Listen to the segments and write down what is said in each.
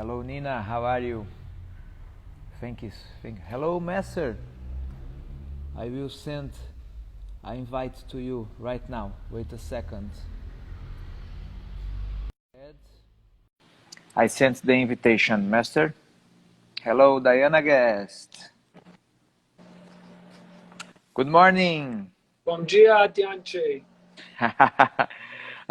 Hello, Nina. How are you? Thank you. Hello, Master. I will send an invite to you right now. Wait a second. I sent the invitation, Master. Hello, Diana guest. Good morning. Bom dia, Diante.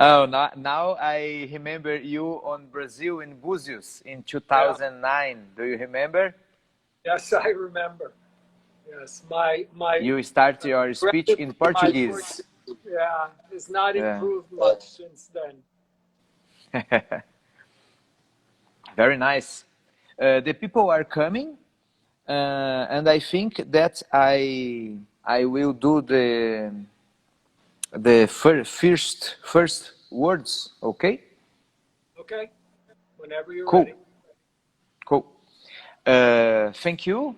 Oh, now I remember you on Brazil in Búzios in 2009. Yeah. Do you remember? Yes, I remember. Yes, my you start your speech in Portuguese. It's not improved much since then. Very nice. The people are coming, and I think that I will do the first words. Okay. Okay. Whenever you're ready. Cool. Thank you,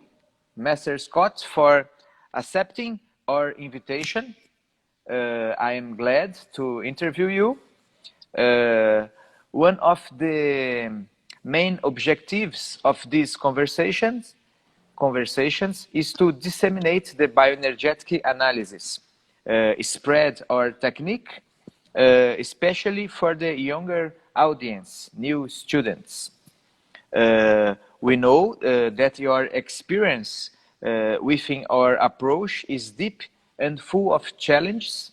Master Scott, for accepting our invitation. I am glad to interview you. One of the main objectives of these conversations is to disseminate the bioenergetic analysis, spread our technique, especially for the younger audience, new students. We know that your experience within our approach is deep and full of challenges.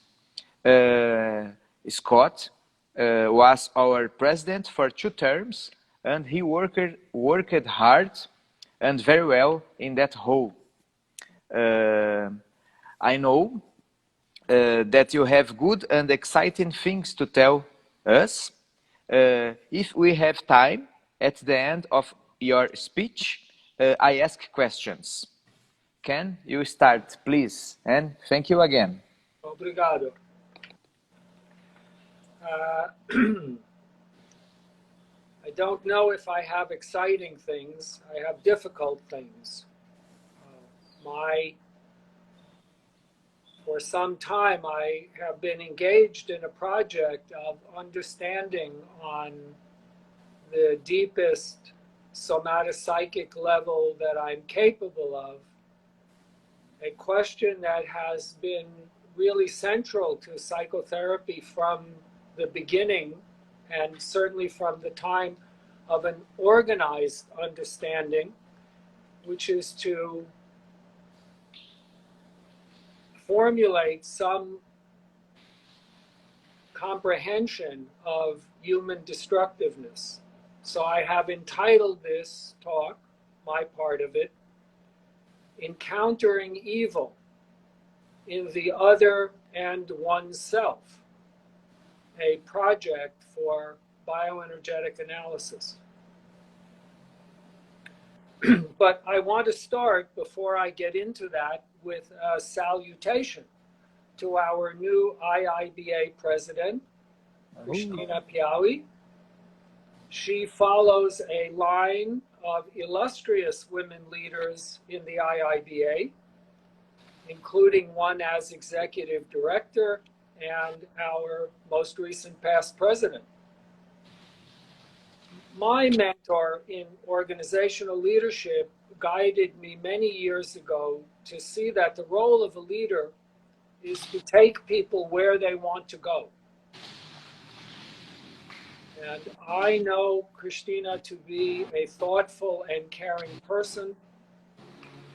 Scott was our president for 2 terms, and he worked hard and very well in that role. I know that you have good and exciting things to tell us. If we have time at the end of your speech, I ask questions. Can you start, please? And thank you again. Obrigado. I don't know if I have exciting things. I have difficult things. For some time, I have been engaged in a project of understanding on the deepest somatopsychic level that I'm capable of, a question that has been really central to psychotherapy from the beginning, and certainly from the time of an organized understanding, which is to formulate some comprehension of human destructiveness. So I have entitled this talk, my part of it, Encountering Evil in the Other and Oneself, a project for bioenergetic analysis. But I want to start, before I get into that, with a salutation to our new IIBA president, Cristina Piaui. She follows a line of illustrious women leaders in the IIBA, including one as executive director and our most recent past president. My mentor in organizational leadership guided me many years ago to see that the role of a leader is to take people where they want to go. And I know Cristina to be a thoughtful and caring person.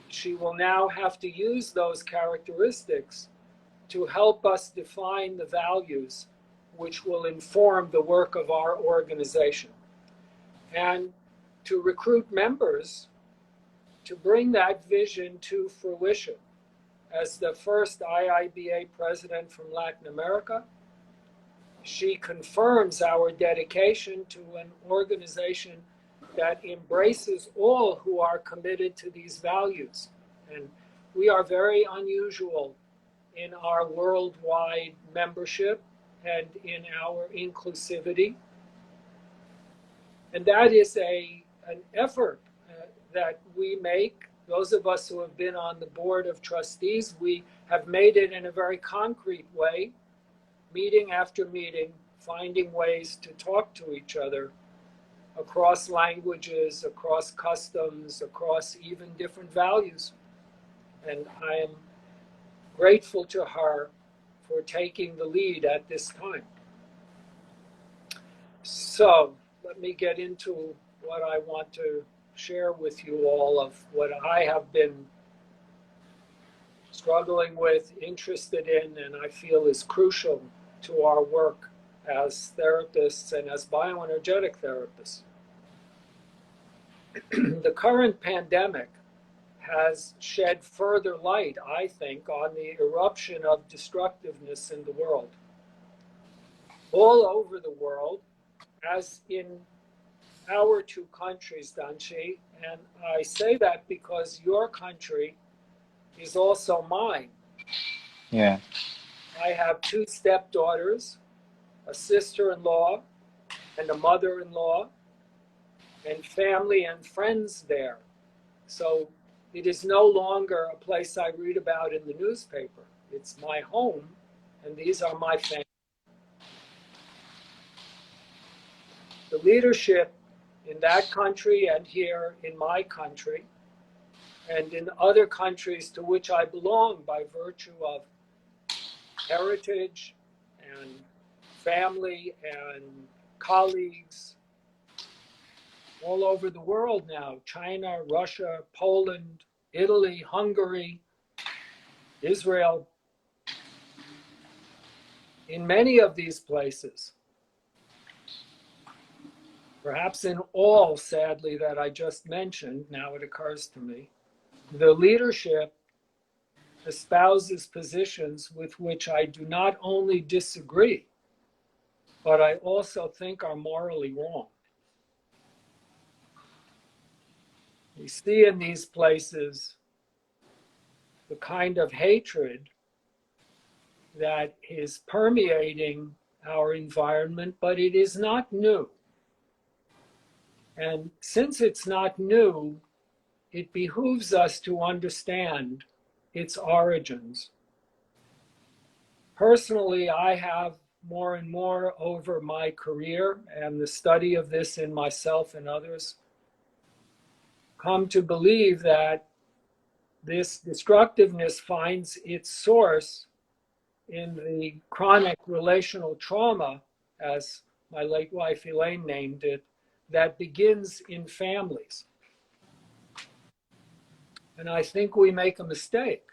She will now have to use those characteristics to help us define the values which will inform the work of our organization, and to recruit members to bring that vision to fruition. As the first IIBA president from Latin America, she confirms our dedication to an organization that embraces all who are committed to these values. And we are very unusual in our worldwide membership and in our inclusivity. And that is an effort that we make. Those of us who have been on the board of trustees, we have made it in a very concrete way, meeting after meeting, finding ways to talk to each other across languages, across customs, across even different values. And I am grateful to her for taking the lead at this time. So let me get into what I want to share with you all of what I have been struggling with, interested in, and I feel is crucial to our work as therapists and as bioenergetic therapists. The current pandemic has shed further light, I think, on the eruption of destructiveness in the world. All over the world, as in our two countries, Danchi, and I say that because your country is also mine. Yeah. I have two stepdaughters, a sister-in-law, and a mother-in-law, and family and friends there. So it is no longer a place I read about in the newspaper. It's my home, and these are my family. The leadership in that country and here in my country and in other countries to which I belong by virtue of heritage and family and colleagues all over the world now, China, Russia, Poland, Italy, Hungary, Israel. In many of these places, perhaps in all, sadly, that I just mentioned, now it occurs to me, the leadership espouses positions with which I do not only disagree, but I also think are morally wrong. We see in these places the kind of hatred that is permeating our environment, but it is not new. And since it's not new, it behooves us to understand its origins. Personally, I have more and more over my career and the study of this in myself and others come to believe that this destructiveness finds its source in the chronic relational trauma, as my late wife Elaine named it, that begins in families. And I think we make a mistake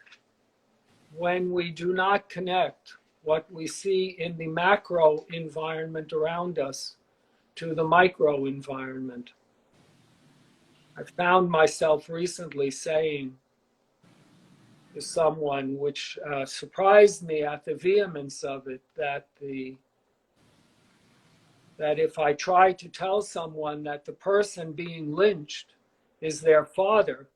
when we do not connect what we see in the macro environment around us to the micro environment. I found myself recently saying to someone, which surprised me at the vehemence of it, that if I try to tell someone that the person being lynched is their father,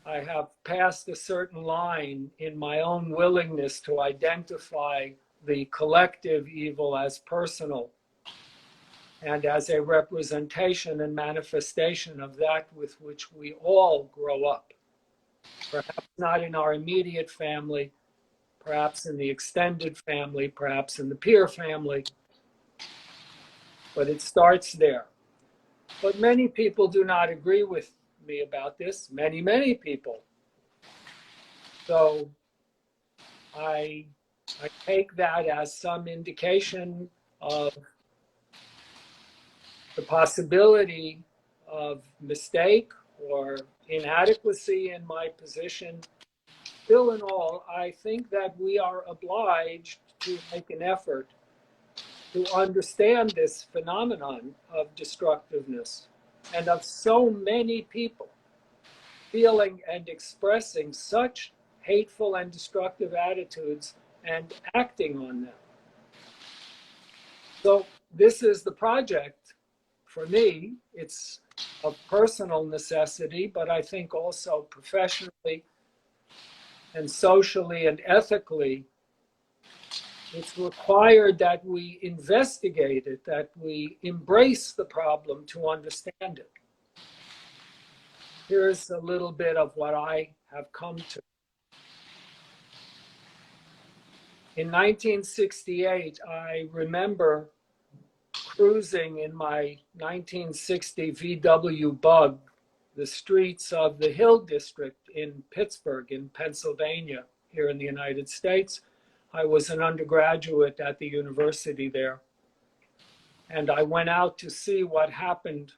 I have passed a certain line in my own willingness to identify the collective evil as personal and as a representation and manifestation of that with which we all grow up. Perhaps not in our immediate family, perhaps in the extended family, perhaps in the peer family, but it starts there. But many people do not agree with me about this, many people. So I take that as some indication of the possibility of mistake or inadequacy in my position. Still in all, I think that we are obliged to make an effort to understand this phenomenon of destructiveness and of so many people feeling and expressing such hateful and destructive attitudes and acting on them. So this is the project for me. It's of personal necessity, but I think also professionally and socially and ethically, it's required that we investigate it, that we embrace the problem to understand it. Here's a little bit of what I have come to. In 1968, I remember cruising in my 1960 VW Bug the streets of the Hill District in Pittsburgh, in Pennsylvania, here in the United States. I was an undergraduate at the university there. And I went out to see what happened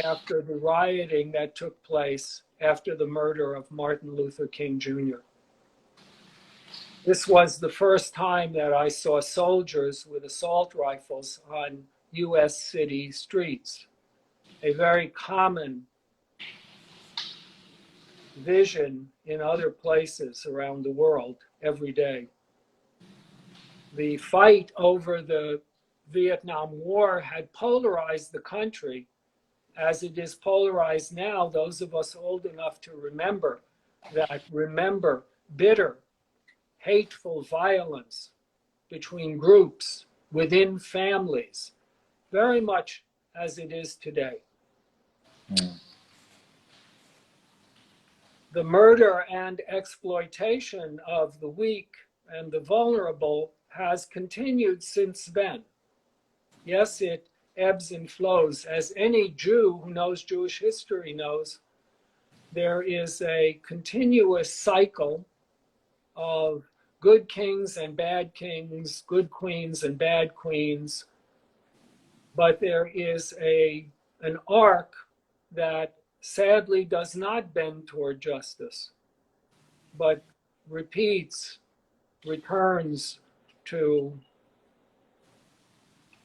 after the rioting that took place after the murder of Martin Luther King Jr. This was the first time that I saw soldiers with assault rifles on US city streets, a very common vision in other places around the world every day. The fight over the Vietnam War had polarized the country as it is polarized now. Those of us old enough to remember that, remember bitter, hateful violence between groups, within families, very much as it is today. Mm. The murder and exploitation of the weak and the vulnerable has continued since then. Yes, it ebbs and flows. As any Jew who knows Jewish history knows, there is a continuous cycle of good kings and bad kings, good queens and bad queens, but there is an arc that sadly does not bend toward justice, but repeats, returns to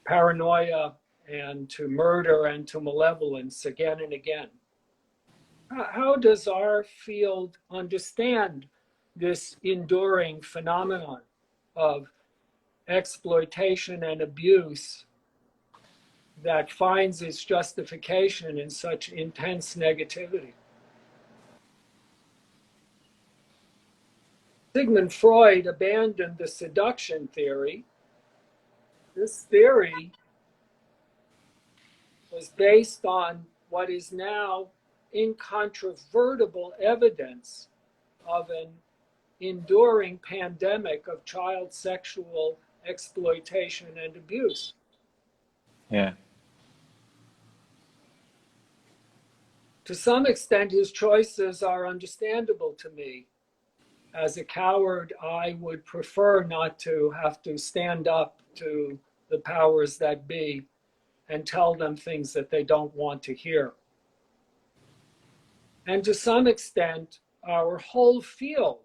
paranoia and to murder and to malevolence again and again. How does our field understand this enduring phenomenon of exploitation and abuse that finds its justification in such intense negativity? Sigmund Freud abandoned the seduction theory. This theory was based on what is now incontrovertible evidence of an enduring pandemic of child sexual exploitation and abuse. Yeah. To some extent, his choices are understandable to me. As a coward, I would prefer not to have to stand up to the powers that be and tell them things that they don't want to hear. And to some extent, our whole field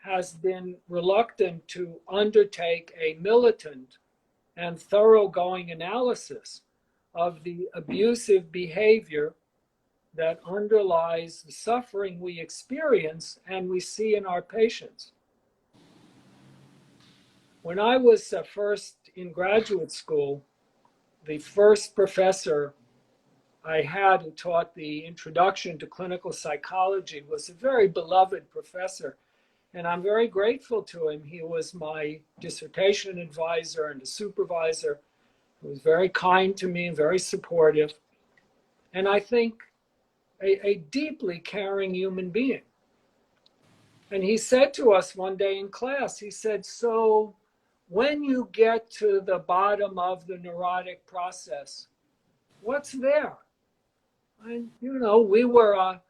has been reluctant to undertake a militant and thoroughgoing analysis of the abusive behavior that underlies the suffering we experience and we see in our patients. When I was first in graduate school, the first professor I had who taught the introduction to clinical psychology was a very beloved professor, and I'm very grateful to him. He was my dissertation advisor and a supervisor. He was very kind to me and very supportive, and I think a deeply caring human being. And he said to us one day in class, he said, so when you get to the bottom of the neurotic process, what's there? And, you know, we were a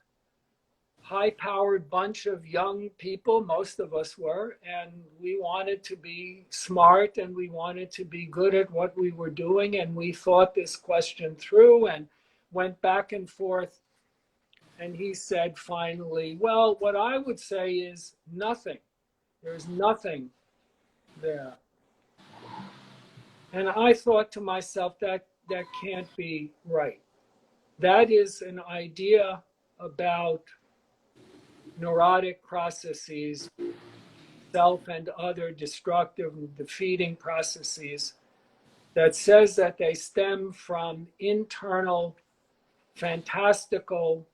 high-powered bunch of young people, most of us were, and we wanted to be smart and we wanted to be good at what we were doing, and we thought this question through and went back and forth. And he said finally, well, what I would say is nothing. There's nothing there. And I thought to myself, that can't be right. That is an idea about neurotic processes, self and other destructive and defeating processes, that says that they stem from internal fantastical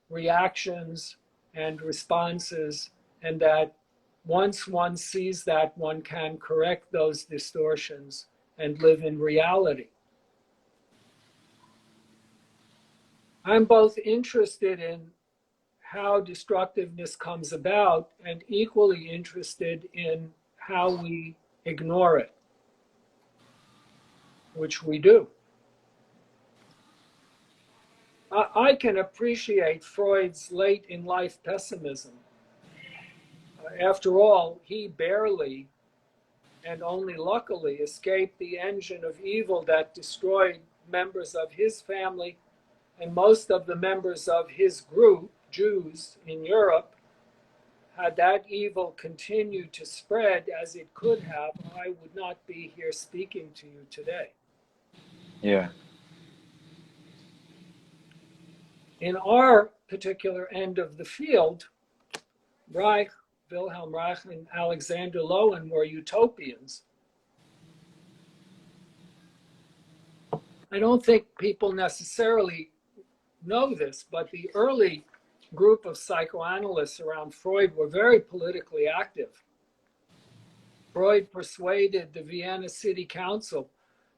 reactions and responses, and that once one sees that, one can correct those distortions and live in reality. I'm both interested in how destructiveness comes about and equally interested in how we ignore it. which we do. I can appreciate Freud's late in life pessimism. After all, he barely and only luckily escaped the engine of evil that destroyed members of his family and most of the members of his group, Jews in Europe. Had that evil continued to spread as it could have, I would not be here speaking to you today. Yeah. In our particular end of the field, Reich, Wilhelm Reich and Alexander Lowin were utopians. I don't think people necessarily know this, but the early group of psychoanalysts around Freud were very politically active. Freud persuaded the Vienna City Council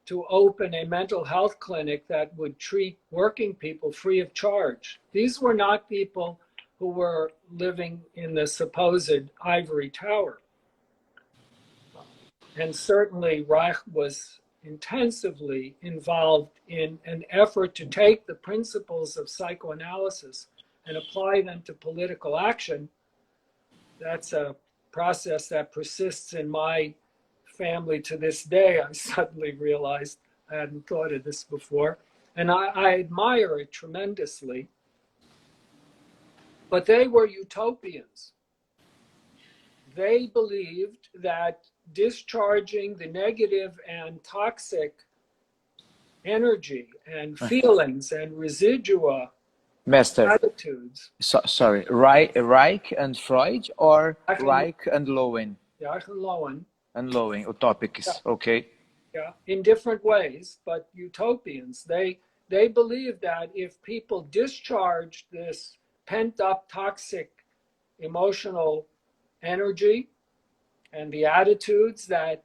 to open a mental health clinic that would treat working people free of charge. These were not people who were living in the supposed ivory tower. And certainly Reich was intensively involved in an effort to take the principles of psychoanalysis and apply them to political action. That's a process that persists in my family to this day. I suddenly realized I hadn't thought of this before. And I admire it tremendously. But they were utopians. They believed that discharging the negative and toxic energy and feelings and residua, Master, attitudes. sorry, Reich and Freud, or Reich and Lowin? Reich and Lowin. And Lowin, Utopisты, okay. Yeah, in different ways, but utopians. They believe that if people discharge this pent-up toxic emotional energy and the attitudes that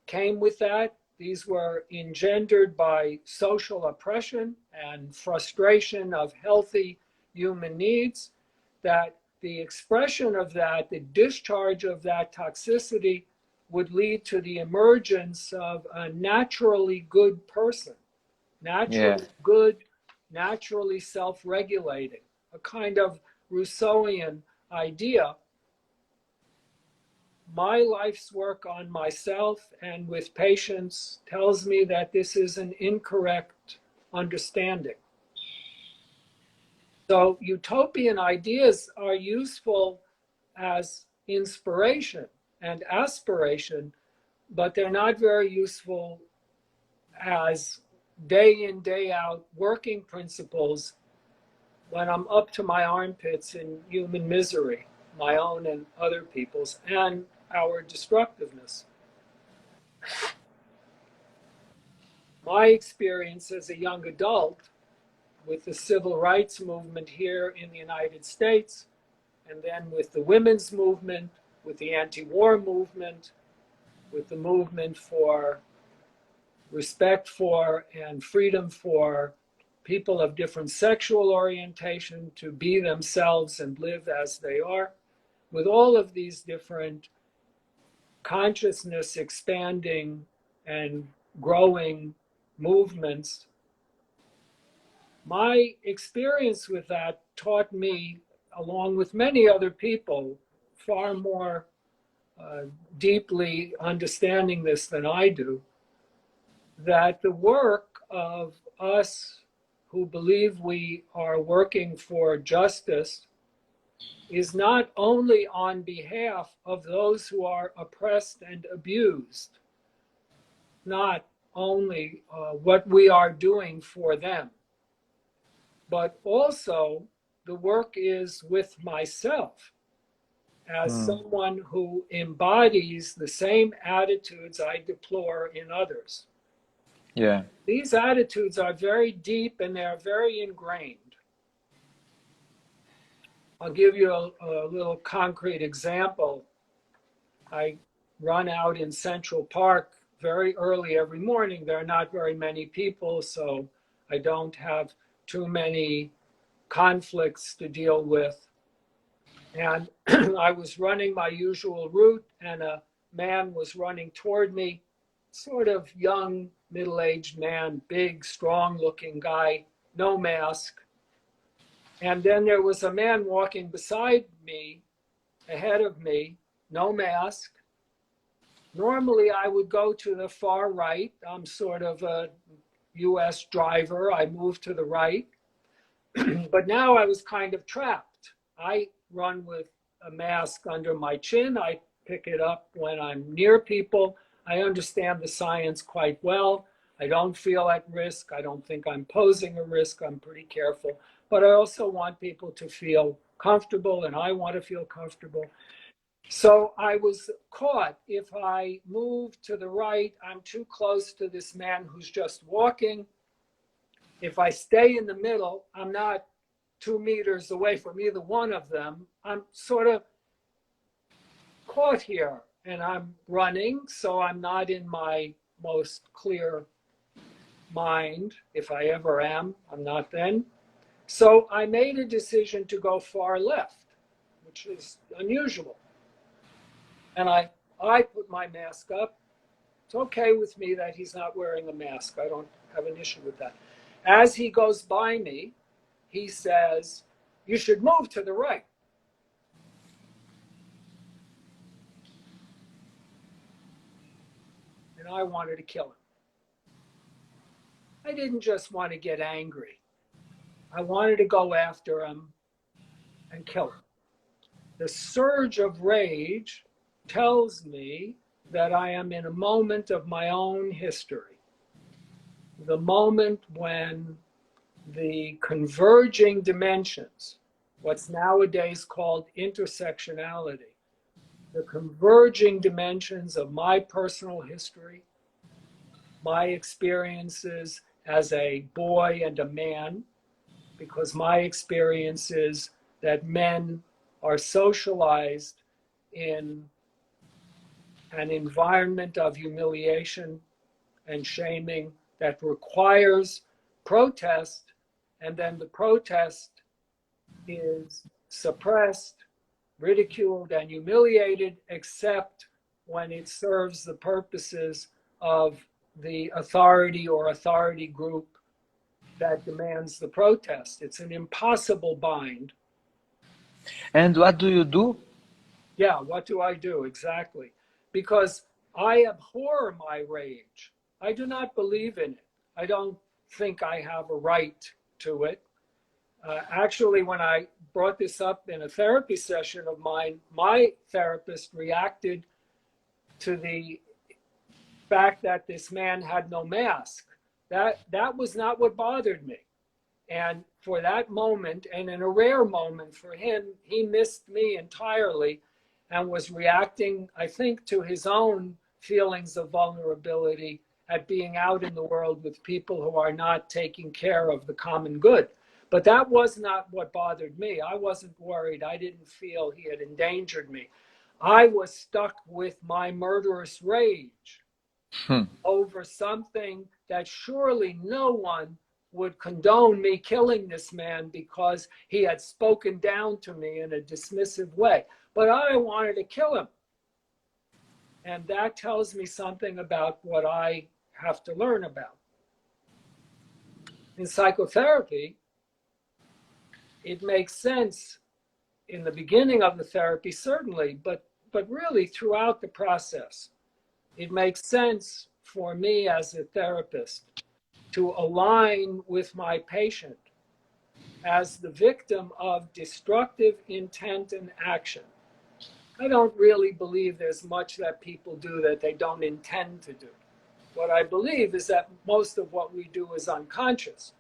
came with that, these were engendered by social oppression and frustration of healthy human needs, that the expression of that, the discharge of that toxicity would lead to the emergence of a naturally good person, naturally good, naturally self-regulating, a kind of Rousseauian idea. My life's work on myself and with patients tells me that this is an incorrect understanding. So utopian ideas are useful as inspiration and aspiration, but they're not very useful as day in, day out working principles when I'm up to my armpits in human misery, my own and other people's, and our destructiveness. My experience as a young adult with the civil rights movement here in the United States, and then with the women's movement, with the anti-war movement, with the movement for respect for and freedom for people of different sexual orientation to be themselves and live as they are, with all of these different consciousness expanding and growing movements, my experience with that taught me, along with many other people, far more deeply understanding this than I do, that the work of us who believe we are working for justice is not only on behalf of those who are oppressed and abused, not only what we are doing for them, but also the work is with myself as someone who embodies the same attitudes I deplore in others. Yeah. These attitudes are very deep and they're very ingrained. I'll give you a little concrete example. I run out in Central Park very early every morning. There are not very many people, so I don't have too many conflicts to deal with. And I was running my usual route, and a man was running toward me, sort of young, middle-aged man, big, strong-looking guy, no mask. And then there was a man walking beside me, ahead of me, no mask. Normally, I would go to the far right. I'm sort of a US driver. I move to the right. But now I was kind of trapped. I run with a mask under my chin. I pick it up when I'm near people. I understand the science quite well. I don't feel at risk. I don't think I'm posing a risk. I'm pretty careful. But I also want people to feel comfortable, and I want to feel comfortable. So I was caught. If I move to the right, I'm too close to this man who's just walking. If I stay in the middle, I'm not 2 meters away from either one of them. I'm sort of caught here, and I'm running, so I'm not in my most clear mind. If I ever am, I'm not then. So I made a decision to go far left, which is unusual. And I put my mask up. It's okay with me that he's not wearing a mask. I don't have an issue with that. As he goes by me, he says, "You should move to the right." And I wanted to kill him. I didn't just want to get angry. I wanted to go after him and kill him. The surge of rage tells me that I am in a moment of my own history. The moment when the converging dimensions, what's nowadays called intersectionality, the converging dimensions of my personal history, my experiences as a boy and a man, because my experience is that men are socialized in an environment of humiliation and shaming that requires protest, and then the protest is suppressed, ridiculed, and humiliated, except when it serves the purposes of the authority or authority group that demands the protest. It's an impossible bind. And what do you do? Yeah, what do I do? Exactly. Because I abhor my rage. I do not believe in it. I don't think I have a right to it. Actually, when I brought this up in a therapy session of mine, my therapist reacted to the fact that this man had no mask. That was not what bothered me. And for that moment, and in a rare moment for him, he missed me entirely and was reacting, I think, to his own feelings of vulnerability at being out in the world with people who are not taking care of the common good. But that was not what bothered me. I wasn't worried. I didn't feel he had endangered me. I was stuck with my murderous rage over something that surely no one would condone me killing this man because he had spoken down to me in a dismissive way. But I wanted to kill him. And that tells me something about what I have to learn about. In psychotherapy, it makes sense in the beginning of the therapy, certainly, but really throughout the process. It makes sense for me as a therapist to align with my patient as the victim of destructive intent and action. I don't really believe there's much that people do that they don't intend to do. What I believe is that most of what we do is unconscious.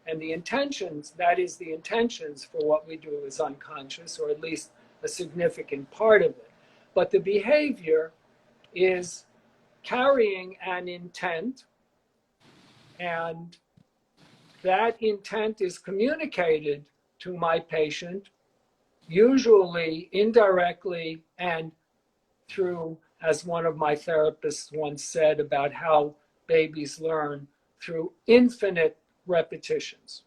And the intentions, that is the intentions for what we do is unconscious, or at least a significant part of it. But the behavior is carrying an intent, and that intent is communicated to my patient, usually indirectly and through, as one of my therapists once said about how babies learn, through infinite repetitions.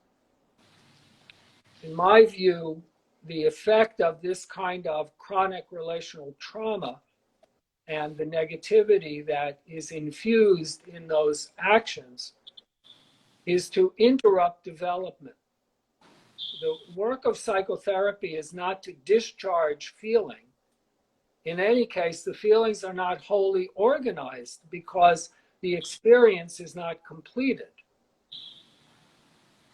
In my view, the effect of this kind of chronic relational trauma and the negativity that is infused in those actions is to interrupt development. The work of psychotherapy is not to discharge feeling. In any case, the feelings are not wholly organized because the experience is not completed.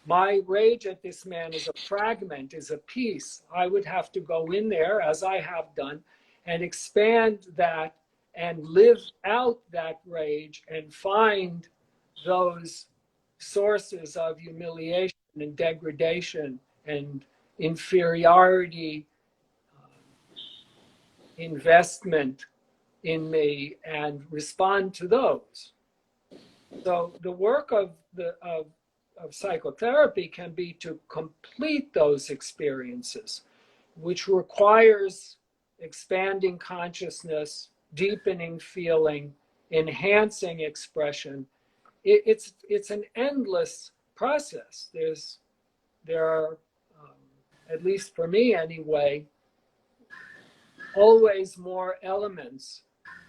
My rage at this man is a fragment, is a piece. I would have to go in there, as I have done, and expand that and live out that rage and find those sources of humiliation and degradation and inferiority, investment in me, and respond to those. So the work of psychotherapy can be to complete those experiences, which requires expanding consciousness, deepening feeling, enhancing expression. It's an endless process. There are, at least for me anyway, always more elements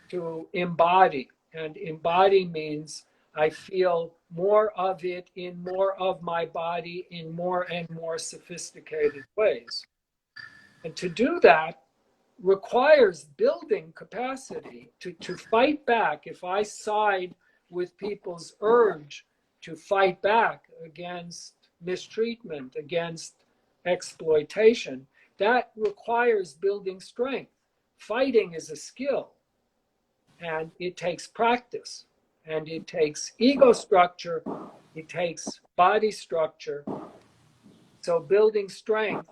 to embody. And embody means I feel more of it in more of my body in more and more sophisticated ways. And to do that requires building capacity to fight back. If I side with people's urge to fight back against mistreatment, against exploitation, that requires building strength. Fighting is a skill, and it takes practice, and it takes ego structure, it takes body structure. So building strength,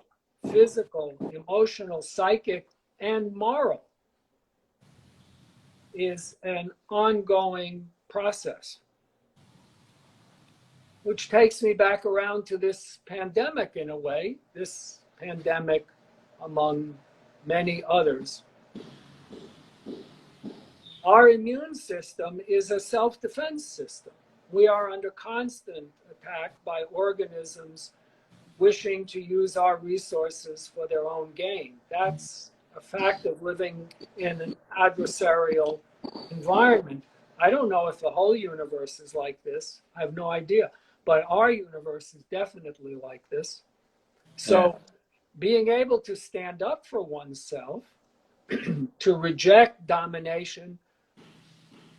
physical, emotional, psychic, and moral, is an ongoing process. Which takes me back around to this pandemic in a way, this pandemic among many others. Our immune system is a self-defense system. We are under constant attack by organisms wishing to use our resources for their own gain. That's a fact of living in an adversarial environment. I don't know if the whole universe is like this. I have no idea. But our universe is definitely like this. So being able to stand up for oneself, to reject domination,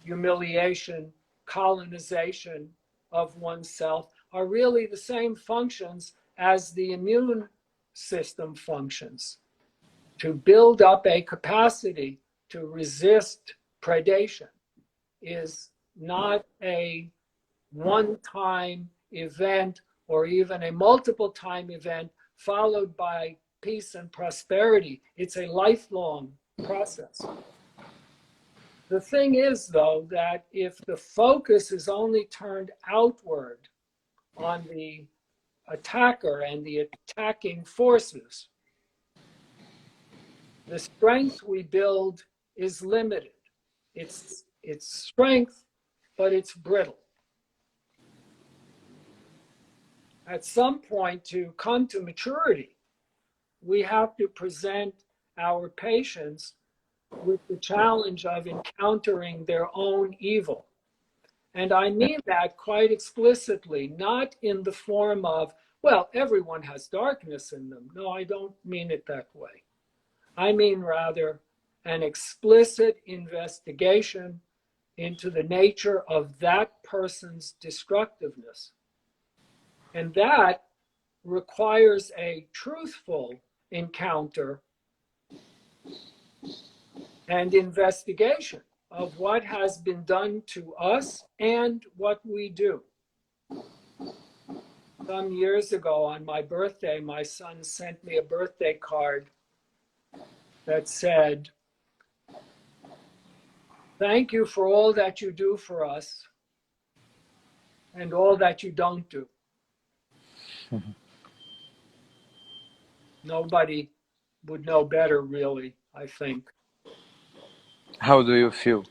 humiliation, colonization of oneself are really the same functions as the immune system functions. To build up a capacity to resist predation is not a one-time event or even a multiple-time event followed by peace and prosperity. It's a lifelong process. The thing is, though, that if the focus is only turned outward on the attacker and the attacking forces, the strength we build is limited. It's strength, but it's brittle. At some point, to come to maturity, we have to present our patients with the challenge of encountering their own evil. And I mean that quite explicitly, not in the form of, well, everyone has darkness in them. No, I don't mean it that way. I mean rather an explicit investigation into the nature of that person's destructiveness. And that requires a truthful encounter and investigation of what has been done to us and what we do. Some years ago on my birthday, my son sent me a birthday card that said, "Thank you for all that you do for us and all that you don't do." Nobody would know better, really, I think. How do you feel?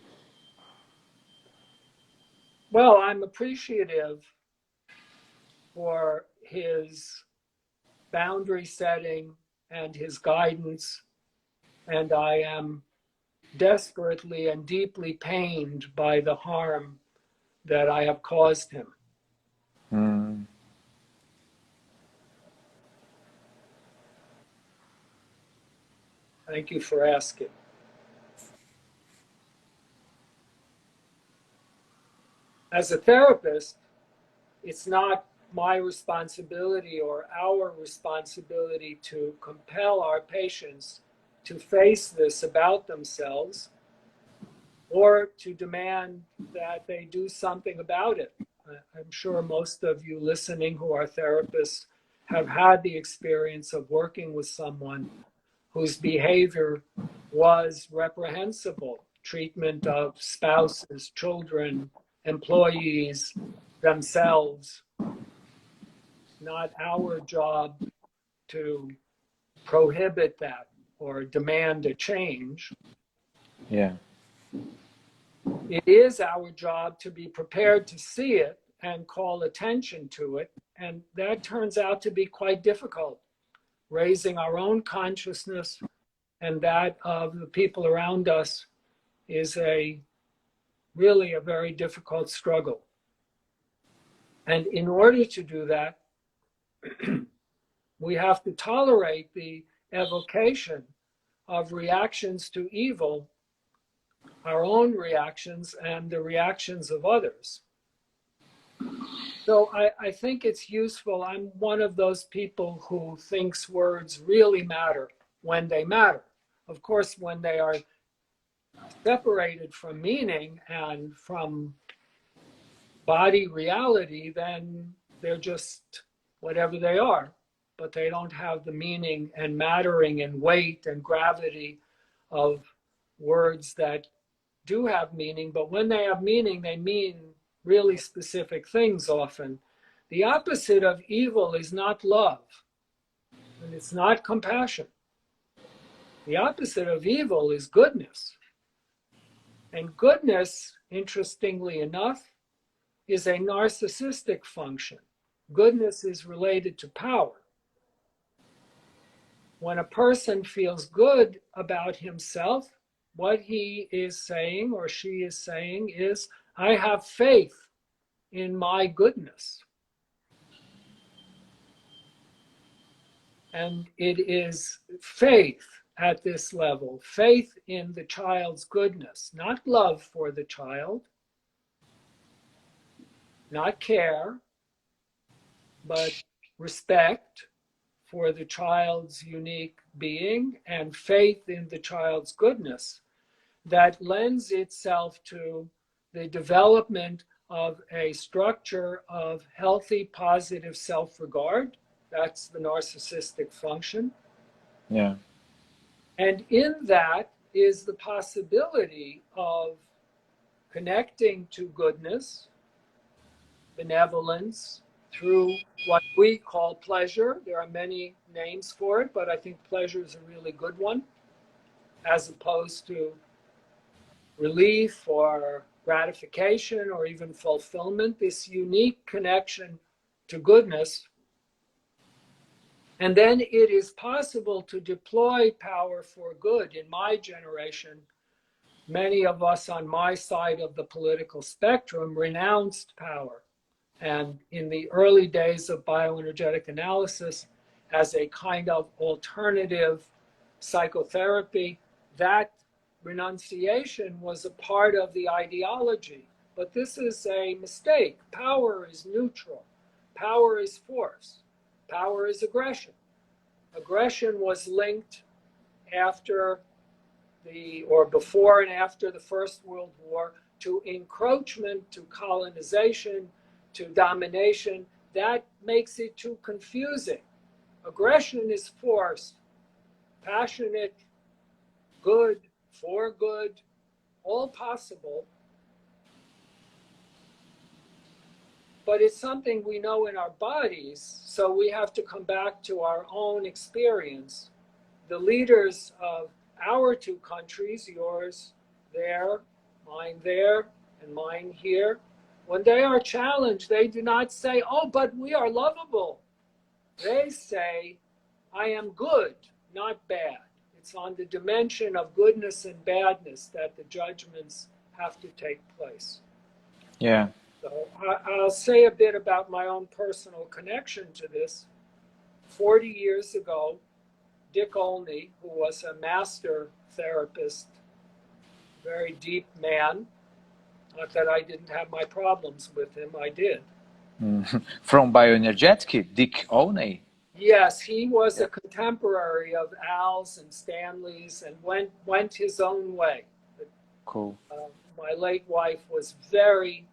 Well, I'm appreciative for his boundary setting and his guidance, and I am desperately and deeply pained by the harm that I have caused him. Mm. Thank you for asking. As a therapist, it's not my responsibility or our responsibility to compel our patients to face this about themselves or to demand that they do something about it. I'm sure most of you listening who are therapists have had the experience of working with someone whose behavior was reprehensible. Treatment of spouses, children, employees, themselves. Not our job to prohibit that or demand a change. Yeah. It is our job to be prepared to see it and call attention to it. And that turns out to be quite difficult, raising our own consciousness and that of the people around us is really a very difficult struggle. And in order to do that, we have to tolerate the evocation of reactions to evil, our own reactions and the reactions of others. So I think it's useful. I'm one of those people who thinks words really matter when they matter. Of course, when they are separated from meaning and from body reality, then they're just whatever they are, but they don't have the meaning and mattering and weight and gravity of words that do have meaning. But when they have meaning, they mean really specific things often. The opposite of evil is not love, and it's not compassion. The opposite of evil is goodness. And goodness, interestingly enough, is a narcissistic function. Goodness is related to power. When a person feels good about himself, what he is saying or she is saying is, I have faith in my goodness. And it is faith at this level, faith in the child's goodness, not love for the child, not care, but respect for the child's unique being and faith in the child's goodness that lends itself to the development of a structure of healthy, positive self-regard. That's the narcissistic function. Yeah. And in that is the possibility of connecting to goodness, benevolence, through what we call pleasure. There are many names for it, but I think pleasure is a really good one, as opposed to relief or gratification or even fulfillment, this unique connection to goodness. And then it is possible to deploy power for good. In my generation, many of us on my side of the political spectrum renounced power. And in the early days of bioenergetic analysis, as a kind of alternative psychotherapy, that renunciation was a part of the ideology. But this is a mistake. Power is neutral. Power is force. Power is aggression. Aggression was linked after or before and after the First World War to encroachment, to colonization, to domination. That makes it too confusing. Aggression is force, passionate, good, for good, all possible. But it's something we know in our bodies, so we have to come back to our own experience. The leaders of our two countries, yours there, mine there, and mine here, when they are challenged, they do not say, oh, but we are lovable. They say, I am good, not bad. It's on on the dimension of goodness and badness that the judgments have to take place. Yeah. So I'll say a bit about my own personal connection to this. 40 years ago, Dik Olni, who was a master therapist, very deep man, not that I didn't have my problems with him, I did. From bioenergetic, Dik Olni. Yes, he was a contemporary of Al's and Stanley's and went his own way. Cool. My late wife was very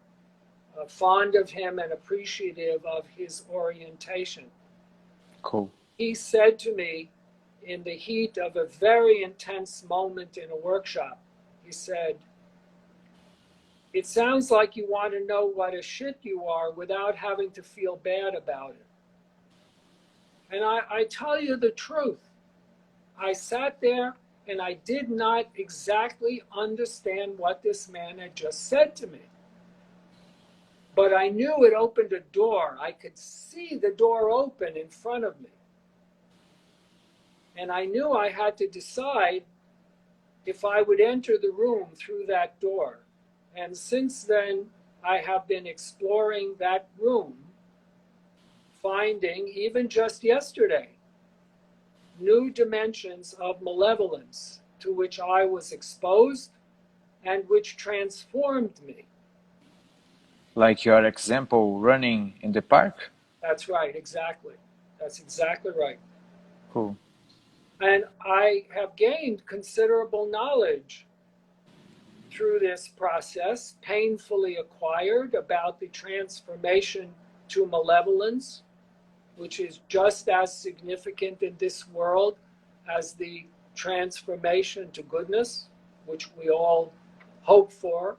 fond of him and appreciative of his orientation. Cool. He said to me in the heat of a very intense moment in a workshop, he said, "It sounds like you want to know what a shit you are without having to feel bad about it." And I tell you the truth. I sat there and I did not exactly understand what this man had just said to me. But I knew it opened a door. I could see the door open in front of me. And I knew I had to decide if I would enter the room through that door. And since then, I have been exploring that room, finding, even just yesterday, new dimensions of malevolence to which I was exposed and which transformed me. Like your example, running in the park? That's right, exactly. That's exactly right. Cool. And I have gained considerable knowledge through this process, painfully acquired, about the transformation to malevolence, which is just as significant in this world as the transformation to goodness, which we all hope for.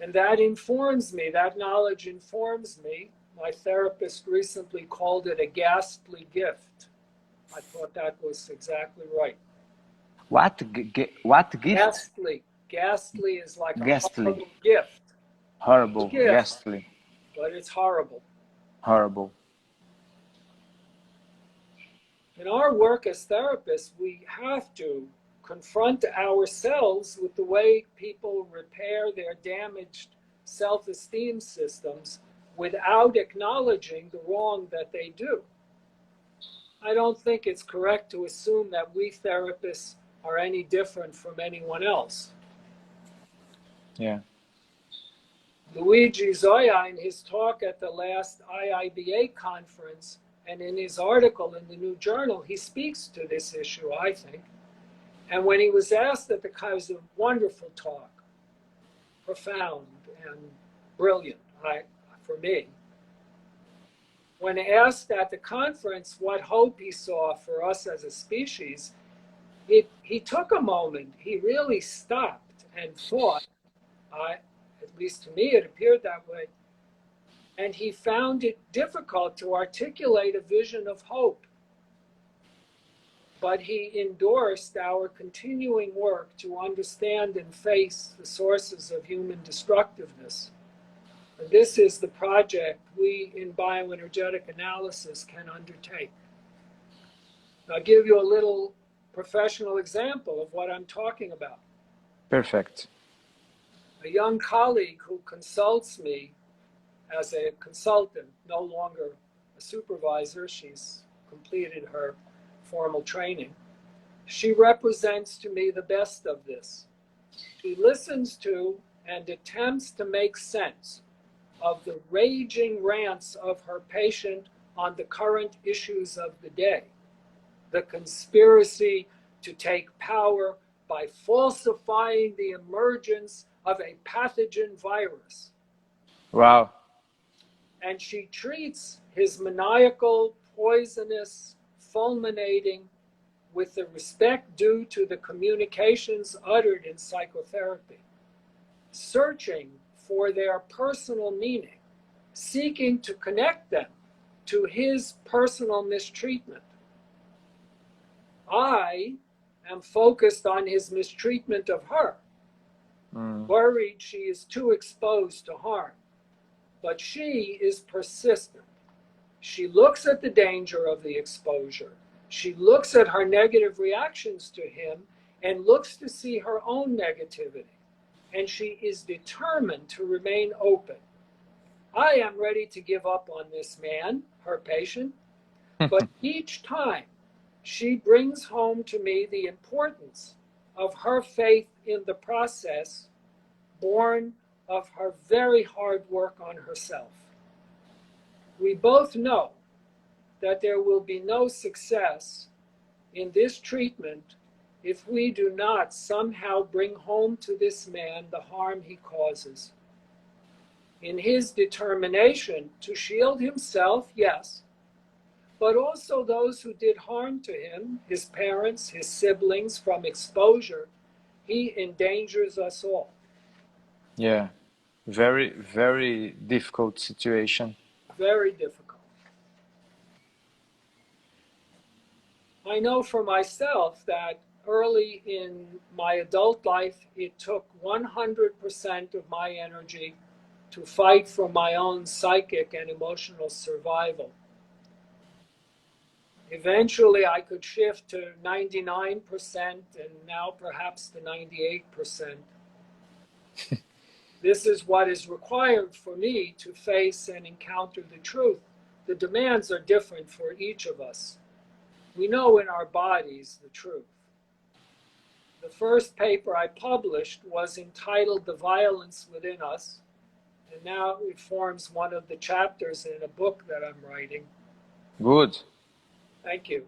And that informs me, that knowledge informs me. My therapist recently called it a ghastly gift. I thought that was exactly right. What gift? Ghastly. Ghastly is like a Ghastly. horrible gift. Horrible. Gift, Ghastly. but it's horrible. Horrible. In our work as therapists, we have to confront ourselves with the way people repair their damaged self-esteem systems without acknowledging the wrong that they do. I don't think it's correct to assume that we therapists are any different from anyone else. Yeah. Luigjì Zоя, in his talk at the last IIBA conference and in his article in the New Journal, he speaks to this issue, I think. And when he was asked at the it was a wonderful talk, profound and brilliant for me. When asked at the conference what hope he saw for us as a species, he took a moment. He really stopped and thought, at least to me it appeared that way, and he found it difficult to articulate a vision of hope. But he endorsed our continuing work to understand and face the sources of human destructiveness. And this is the project we in bioenergetic analysis can undertake. I'll give you a little professional example of what I'm talking about. Perfect. A young colleague who consults me as a consultant, no longer a supervisor, she's completed her formal training. She represents to me the best of this. She listens to and attempts to make sense of the raging rants of her patient on the current issues of the day. The conspiracy to take power by falsifying the emergence of a pathogen virus. Wow. And she treats his maniacal, poisonous, fulminating with the respect due to the communications uttered in psychotherapy, searching for their personal meaning, seeking to connect them to his personal mistreatment. I am focused on his mistreatment of her, worried she is too exposed to harm. But she is persistent. She looks at the danger of the exposure. She looks at her negative reactions to him and looks to see her own negativity. And she is determined to remain open. I am ready to give up on this man, her patient, but each time she brings home to me the importance of her faith in the process born of her very hard work on herself. We both know that there will be no success in this treatment if we do not somehow bring home to this man the harm he causes. In his determination to shield himself, yes, but also those who did harm to him, his parents, his siblings, from exposure, he endangers us all. Yeah, very, very difficult situation. Very difficult. I know for myself that early in my adult life, it took 100% of my energy to fight for my own psychic and emotional survival. Eventually, I could shift to 99% and now perhaps to 98%. This is what is required for me to face and encounter the truth. The demands are different for each of us. We know in our bodies the truth. The first paper I published was entitled The Violence Within Us, and now it forms one of the chapters in a book that I'm writing. Good. Thank you.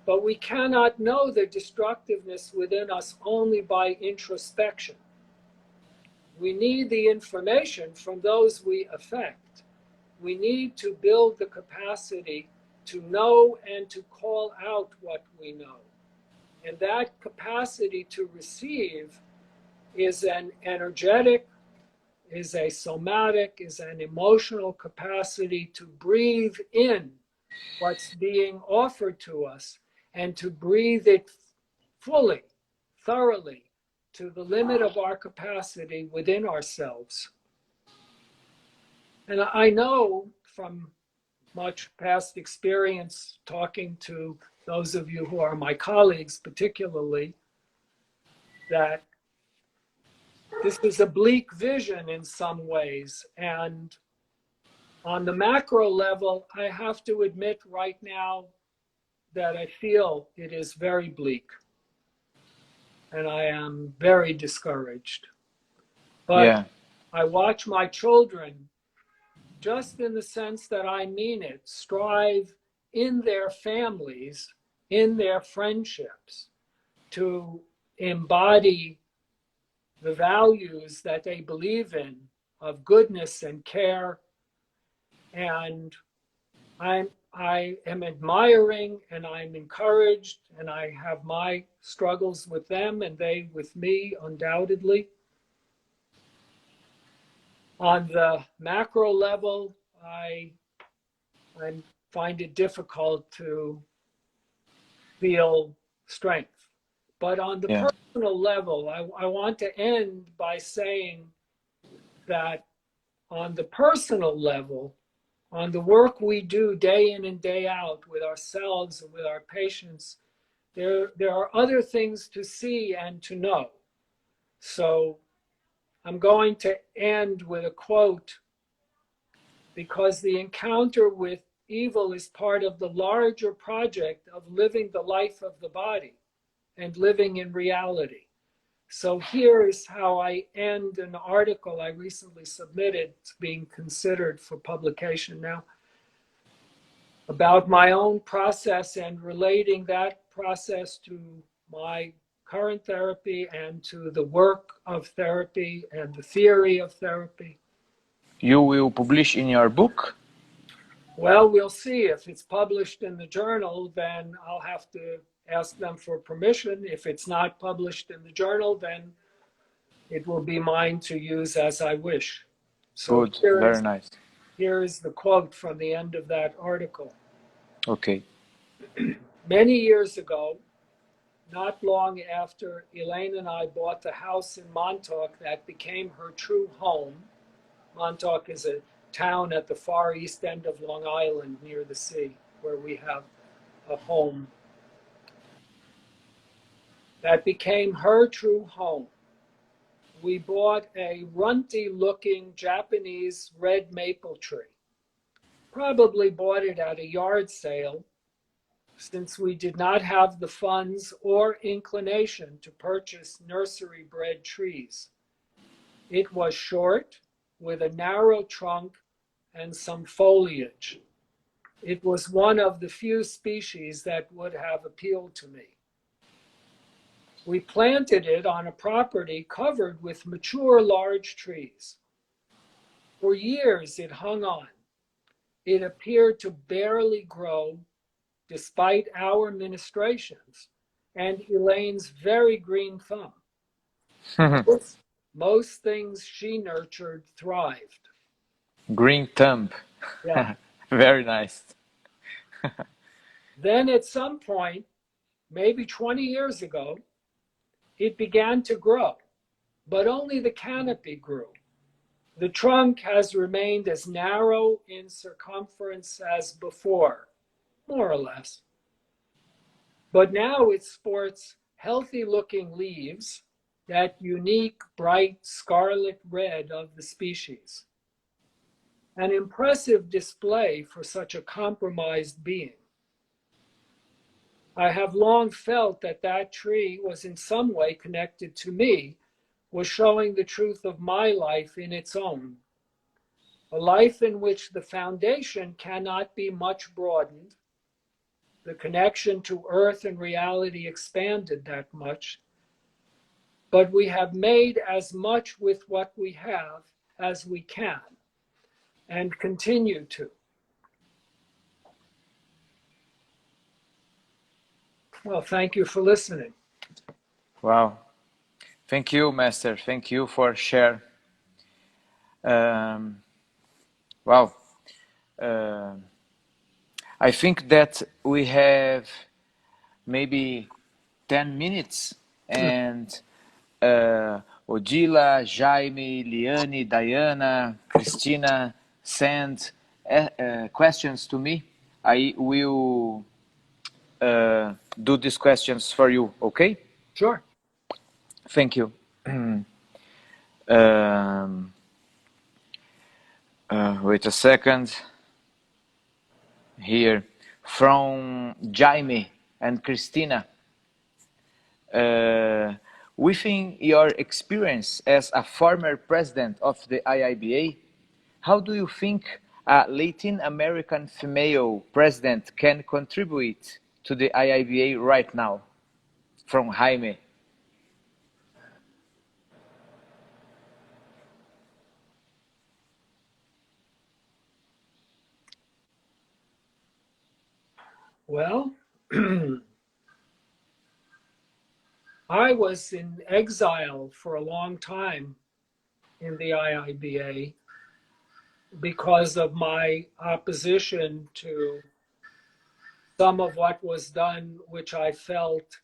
But we cannot know the destructiveness within us only by introspection. We need the information from those we affect. We need to build the capacity to know and to call out what we know. And that capacity to receive is an energetic, is a somatic, is an emotional capacity to breathe in what's being offered to us and to breathe it fully, thoroughly, to the limit of our capacity within ourselves. And I know from much past experience talking to those of you who are my colleagues particularly, that this is a bleak vision in some ways. And on the macro level, I have to admit right now that I feel it is very bleak. And I am very discouraged. But I watch my children, just in the sense that I mean it, strive in their families, in their friendships, to embody the values that they believe in of goodness and care. And I am admiring and I'm encouraged, and I have my struggles with them and they with me, undoubtedly. On the macro level, I find it difficult to feel strength. But on the personal level, I want to end by saying that on the personal level, on the work we do day in and day out with ourselves and with our patients, there are other things to see and to know. So I'm going to end with a quote, because the encounter with evil is part of the larger project of living the life of the body and living in reality. So here is how I end an article I recently submitted. It's being considered for publication now, about my own process and relating that process to my current therapy and to the work of therapy and the theory of therapy. You will publish in your book? Well, we'll see. If it's published in the journal, then I'll have to ask them for permission. If it's not published in the journal, then it will be mine to use as I wish. So good, very nice. Here is the quote from the end of that article. Okay. Many years ago, not long after Elaine and I bought the house in Montauk that became her true home. Montauk is a town at the far east end of Long Island near the sea, where we have a home that became her true home. We bought a runty-looking Japanese red maple tree. Probably bought it at a yard sale, since we did not have the funds or inclination to purchase nursery-bred trees. It was short, with a narrow trunk and some foliage. It was one of the few species that would have appealed to me. We planted it on a property covered with mature large trees. For years it hung on. It appeared to barely grow despite our ministrations and Elaine's very green thumb. Most things she nurtured thrived. Green thumb. Yeah. Very nice. Then at some point, maybe 20 years ago, it began to grow, but only the canopy grew. The trunk has remained as narrow in circumference as before, more or less. But now it sports healthy-looking leaves, that unique, bright scarlet red of the species. An impressive display for such a compromised being. I have long felt that that tree was in some way connected to me, was showing the truth of my life in its own. A life in which the foundation cannot be much broadened, the connection to earth and reality expanded that much, but we have made as much with what we have as we can, and continue to. Well, thank you for listening. Wow. Thank you, Master. Thank you for share. Wow. I think that we have maybe 10 minutes and Odila, Jaime, Liane, Diana, Christina send questions to me. I will do these questions for you, okay? Sure. Thank you. Wait a second. Here, from Jaime and Christina. Within your experience as a former president of the IIBA, how do you think a Latin American female president can contribute to the IIBA right now? From Jaime. Well, I was in exile for a long time in the IIBA because of my opposition to some of what was done, which I felt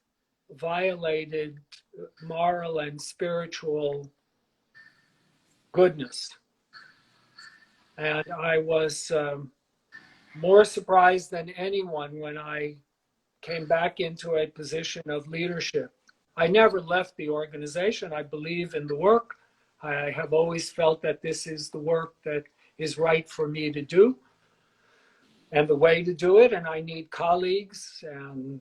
violated moral and spiritual goodness. And I was more surprised than anyone when I came back into a position of leadership. I never left the organization. I believe in the work. I have always felt that this is the work that is right for me to do and the way to do it. And I need colleagues and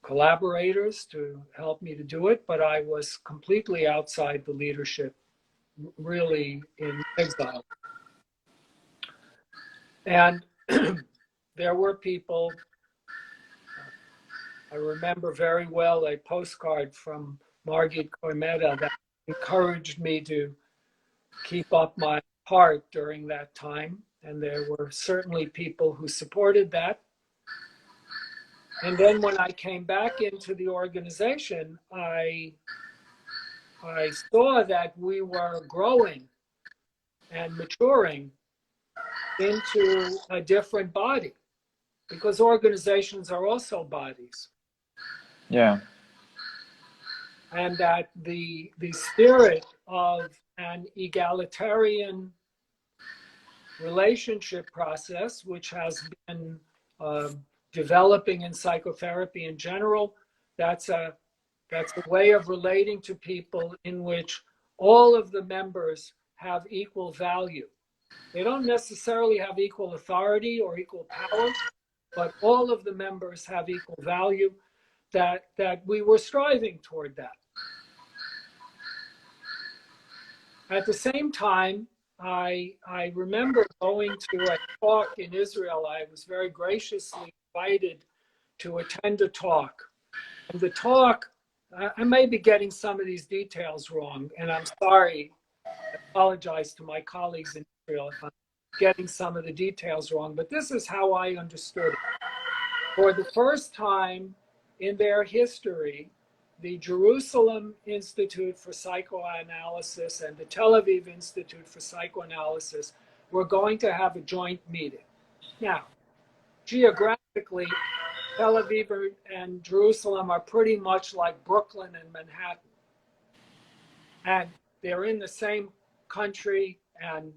collaborators to help me to do it. But I was completely outside the leadership, really in exile. And there were people, I remember very well a postcard from Margit Koimeda that encouraged me to keep up my heart during that time. And there were certainly people who supported that. And then when I came back into the organization, I saw that we were growing and maturing into a different body, because organizations are also bodies. Yeah. And that the spirit of an egalitarian relationship process, which has been developing in psychotherapy in general. That's a way of relating to people in which all of the members have equal value. They don't necessarily have equal authority or equal power, but all of the members have equal value, that we were striving toward that. At the same time, I remember going to a talk in Israel. I was very graciously invited to attend a talk. And the talk, I may be getting some of these details wrong, and I'm sorry. I apologize to my colleagues in Israel if I'm getting some of the details wrong, but this is how I understood it. For the first time in their history, the Jerusalem Institute for Psychoanalysis and the Tel Aviv Institute for Psychoanalysis were going to have a joint meeting. Now, geographically, Tel Aviv and Jerusalem are pretty much like Brooklyn and Manhattan. And they're in the same country, and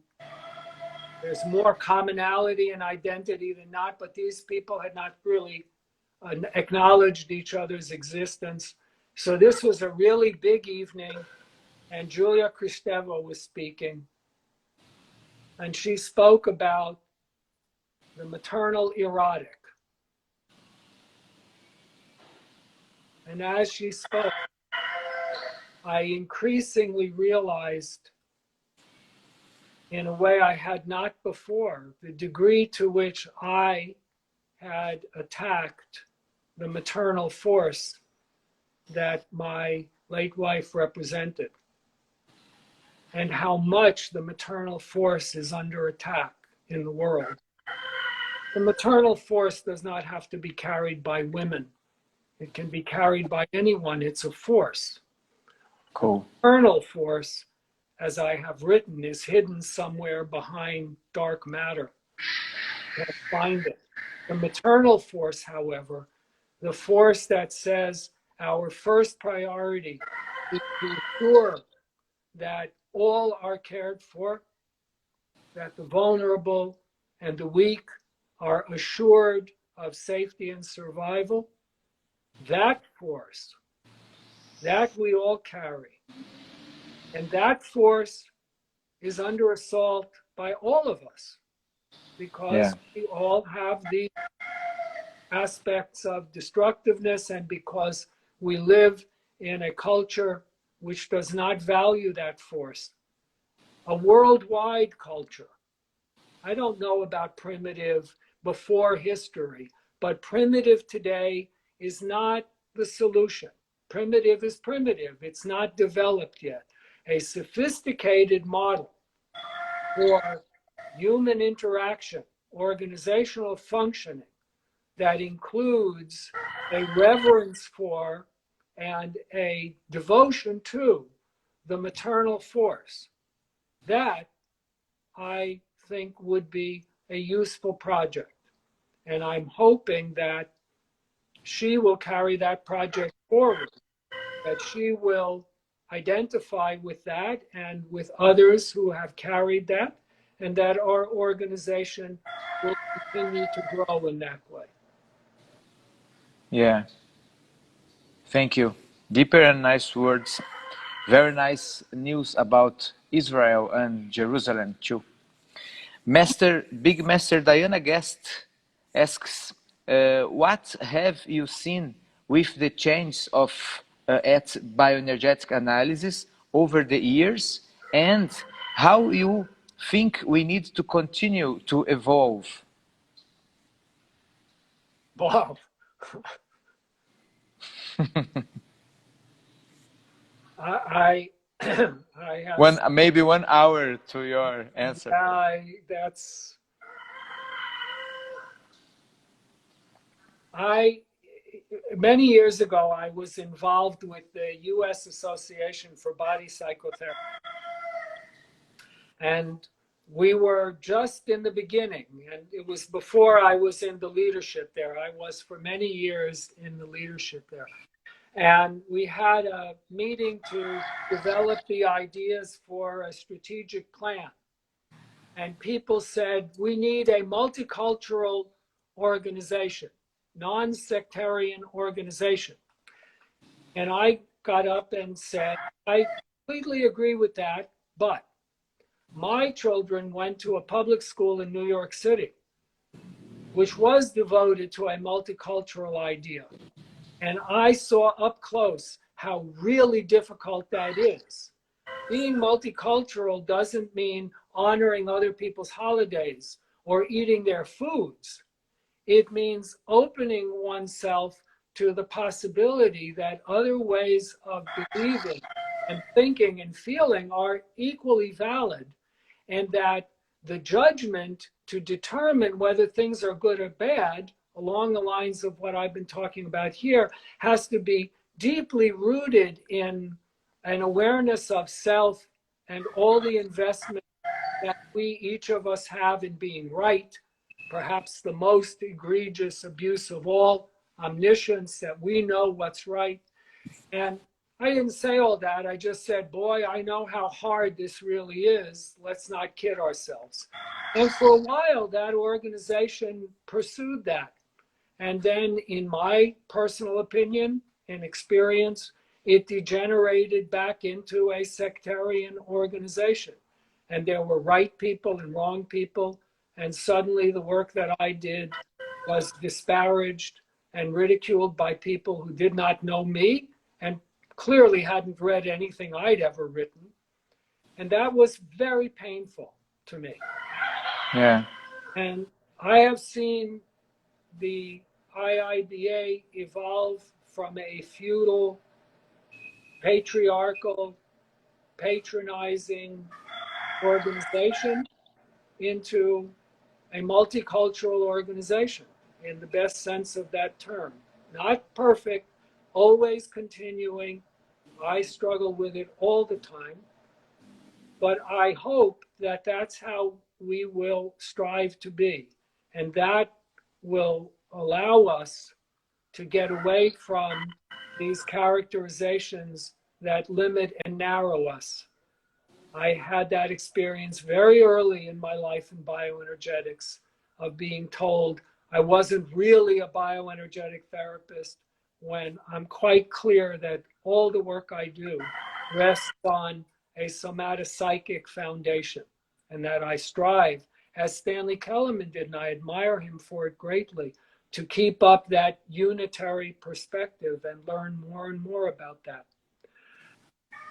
there's more commonality and identity than not, but these people had not really acknowledged each other's existence. So this was a really big evening, and Julia Kristeva was speaking, and she spoke about the maternal erotic. And as she spoke, I increasingly realized, in a way I had not before, the degree to which I had attacked the maternal force that my late wife represented, and how much the maternal force is under attack in the world. The maternal force does not have to be carried by women. It can be carried by anyone. It's a force. Cool. The maternal force, as I have written, is hidden somewhere behind dark matter. You can't find it. The maternal force, however, the force that says our first priority is to ensure that all are cared for, that the vulnerable and the weak are assured of safety and survival, that force, that we all carry. And that force is under assault by all of us, because we all have these aspects of destructiveness, and because we live in a culture which does not value that force. A worldwide culture. I don't know about primitive before history, but primitive today is not the solution. Primitive is primitive. It's not developed yet. A sophisticated model for human interaction, organizational functioning, that includes a reverence for and a devotion to the maternal force. That, I think, would be a useful project. And I'm hoping that she will carry that project forward, that she will identify with that and with others who have carried that, and that our organization will continue to grow in that way. Yeah. Thank you. Deeper and nice words. Very nice news about Israel and Jerusalem too. Big Master Diana Guest asks, what have you seen with the change of at bioenergetic analysis over the years, and how you think we need to continue to evolve? Wow. I have maybe 1 hour to your answer. Many years ago, I was involved with the U.S. Association for Body Psychotherapy. And we were just in the beginning, and it was before I was in the leadership there. I was for many years in the leadership there. And we had a meeting to develop the ideas for a strategic plan. And people said, we need a multicultural organization. non-sectarian organization. And I got up and said, I completely agree with that, but my children went to a public school in New York City, which was devoted to a multicultural idea. And I saw up close how really difficult that is. Being multicultural doesn't mean honoring other people's holidays or eating their foods. It means opening oneself to the possibility that other ways of believing and thinking and feeling are equally valid, and that the judgment to determine whether things are good or bad, along the lines of what I've been talking about here, has to be deeply rooted in an awareness of self and all the investment that we, each of us, have in being right. Perhaps the most egregious abuse of all, omniscience, that we know what's right. And I didn't say all that. I just said, boy, I know how hard this really is. Let's not kid ourselves. And for a while, that organization pursued that. And then, in my personal opinion and experience, it degenerated back into a sectarian organization. And there were right people and wrong people. And suddenly the work that I did was disparaged and ridiculed by people who did not know me and clearly hadn't read anything I'd ever written. And that was very painful to me. Yeah. And I have seen the IIBA evolve from a feudal, patriarchal, patronizing organization into a multicultural organization in the best sense of that term. Not perfect, always continuing. I struggle with it all the time. But I hope that that's how we will strive to be. And that will allow us to get away from these characterizations that limit and narrow us. I had that experience very early in my life in bioenergetics of being told I wasn't really a bioenergetic therapist, when I'm quite clear that all the work I do rests on a somatopsychic foundation, and that I strive, as Stanley Kellerman did, and I admire him for it greatly, to keep up that unitary perspective and learn more and more about that.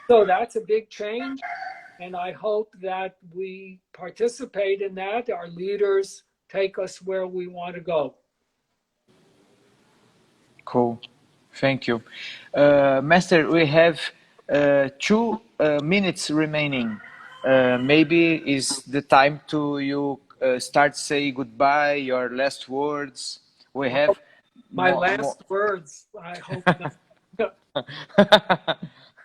So that's a big change. And I hope that we participate in that. Our leaders take us where we want to go. Cool. Thank you. Master, we have 2 minutes remaining. Maybe is the time to you start say goodbye, your last words. We have my last words, I hope not.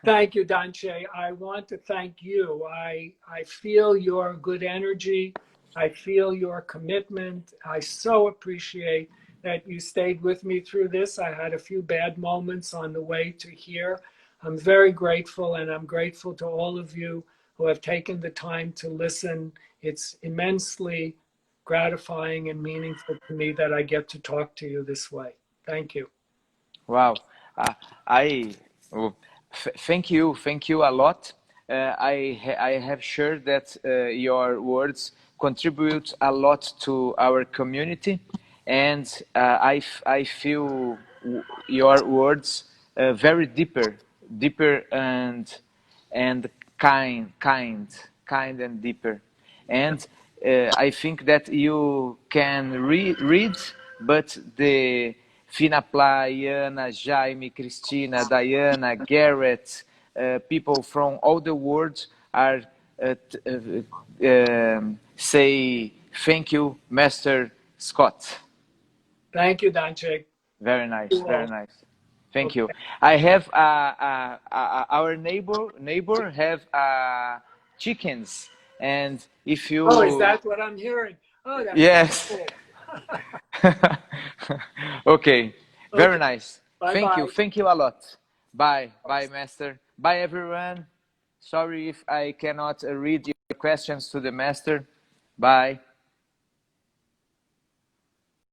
Thank you, Danche. I want to thank you. I feel your good energy. I feel your commitment. I so appreciate that you stayed with me through this. I had a few bad moments on the way to here. I'm very grateful, and I'm grateful to all of you who have taken the time to listen. It's immensely gratifying and meaningful to me that I get to talk to you this way. Thank you. Wow. Thank you a lot. I have shared that your words contribute a lot to our community, and I feel your words very deeper and kind and deeper. And I think that you can read, but the Finapla, Iana, Jaime, Cristina, Diana, Garrett, people from all the world are say thank you, Master Scott. Thank you, Danche. Very nice, very nice. Thank you. I have our neighbor have chickens, and if you is that what I'm hearing? Oh, that's yes. cool. Okay, very nice. Bye-bye. Thank you a lot. Bye, Master. Bye, everyone. Sorry if I cannot read your questions to the Master. Bye.